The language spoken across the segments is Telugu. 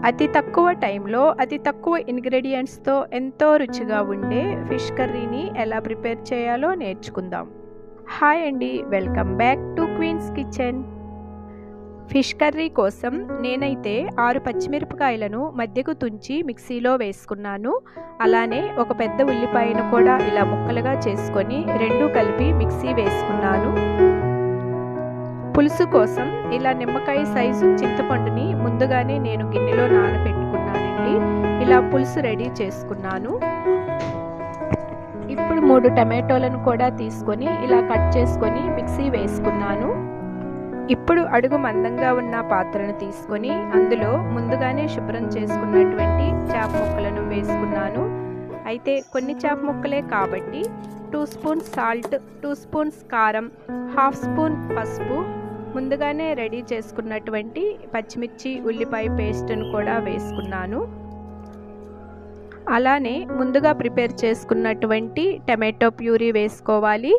అతి తక్కువ టైంలో అతి తక్కువ ఇంగ్రీడియంట్స్తో ఎంతో రుచిగా ఉండే ఫిష్ కర్రీని ఎలా ప్రిపేర్ చేయాలో నేర్చుకుందాం. హాయ్ అండి, welcome back to Queen's kitchen. Fish curry కోసం నేనైతే 6 పచ్చిమిరపకాయలను మధ్యకు తుంచి మిక్సీలో వేసుకున్నాను. అలానే ఒక పెద్ద ఉల్లిపాయను కూడా ఇలా ముక్కలుగా చేసుకొని రెండు కలిపి మిక్సీ వేసుకున్నాను. పులుసు కోసం ఇలా నిమ్మకాయ సైజు చింతపండుని ముందుగానే నేను గిన్నెలో నానబెట్టుకున్నానండి. ఇలా పులుసు రెడీ చేసుకున్నాను. ఇప్పుడు 3 టమాటోలను కూడా తీసుకొని ఇలా కట్ చేసుకొని మిక్సీ వేసుకున్నాను. ఇప్పుడు అడుగు మందంగా ఉన్న పాత్రను తీసుకొని అందులో ముందుగానే శుభ్రం చేసుకున్నటువంటి చేప ముక్కలను వేసుకున్నాను. అయితే కొన్ని చేప ముక్కలే కాబట్టి 2 స్పూన్స్ సాల్ట్, 2 స్పూన్స్ కారం, 1/2 స్పూన్ పసుపు, ముందుగానే రెడీ చేసుకున్నటువంటి పచ్చిమిర్చి ఉల్లిపాయ పేస్ట్ను కూడా వేసుకున్నాను. అలానే ముందుగా ప్రిపేర్ చేసుకున్నటువంటి టమాటో ప్యూరీ వేసుకోవాలి.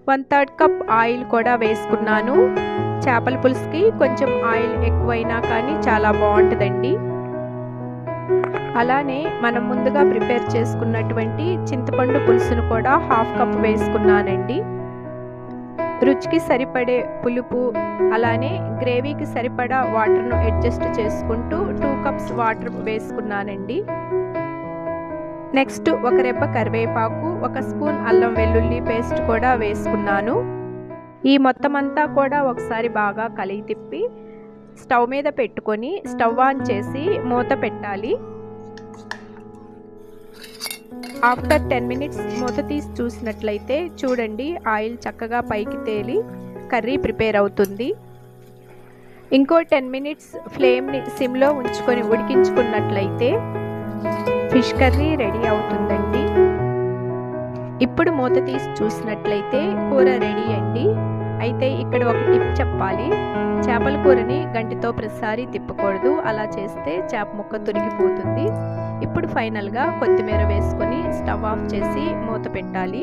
1/3 కప్ ఆయిల్ కూడా వేసుకున్నాను. చేపల పులుసుకి కొంచెం ఆయిల్ ఎక్కువైనా కానీ చాలా బాగుంటుందండి. అలానే మనం ముందుగా ప్రిపేర్ చేసుకున్నటువంటి చింతపండు పులుసును కూడా 1/2 కప్ వేసుకున్నానండి. రుచికి సరిపడే పులుపు, అలానే గ్రేవీకి సరిపడా వాటర్ను అడ్జస్ట్ చేసుకుంటూ 2 కప్స్ వాటర్ వేసుకున్నానండి. నెక్స్ట్ ఒక రెబ్బ కరివేపాకు, 1 స్పూన్ అల్లం వెల్లుల్లి పేస్ట్ కూడా వేసుకున్నాను. ఈ మొత్తం అంతా కూడా ఒకసారి బాగా కలిగి తిప్పి స్టవ్ మీద పెట్టుకొని స్టవ్ ఆన్ చేసి మూత పెట్టాలి. ఆఫ్టర్ 10 మినిట్స్ మూత తీసి చూసినట్లయితే చూడండి, ఆయిల్ చక్కగా పైకి తేలి కర్రీ ప్రిపేర్ అవుతుంది. ఇంకో 10 మినిట్స్ ఫ్లేమ్ని సిమ్లో ఉంచుకొని ఉడికించుకున్నట్లయితే ఫిష్ కర్రీ రెడీ అవుతుందండి. ఇప్పుడు మూత తీసి చూసినట్లయితే కూర రెడీ అండి. అయితే ఇక్కడ ఒక టిప్ చెప్పాలి. చేపల కూరని గంటితో ప్రతిసారి తిప్పకూడదు. అలా చేస్తే చేప ముక్క తురిగిపోతుంది. ఇప్పుడు ఫైనల్గా కొత్తిమీర వేసుకొని స్టవ్ ఆఫ్ చేసి మూత పెట్టాలి.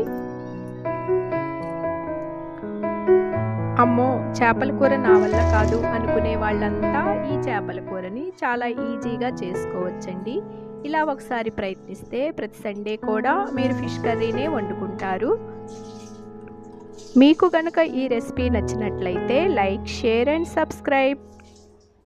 అమ్మో, చేపల కూర నా వల్ల కాదు అనుకునే వాళ్ళంతా ఈ చేపల కూరని చాలా ఈజీగా చేసుకోవచ్చండి. ఇలా ఒకసారి ప్రయత్నిస్తే ప్రతి సండే కూడా మీరు ఫిష్ కర్రీనే వండుకుంటారు. మీకు కనుక ఈ రెసిపీ నచ్చినట్లయితే లైక్, షేర్ అండ్ సబ్స్క్రైబ్.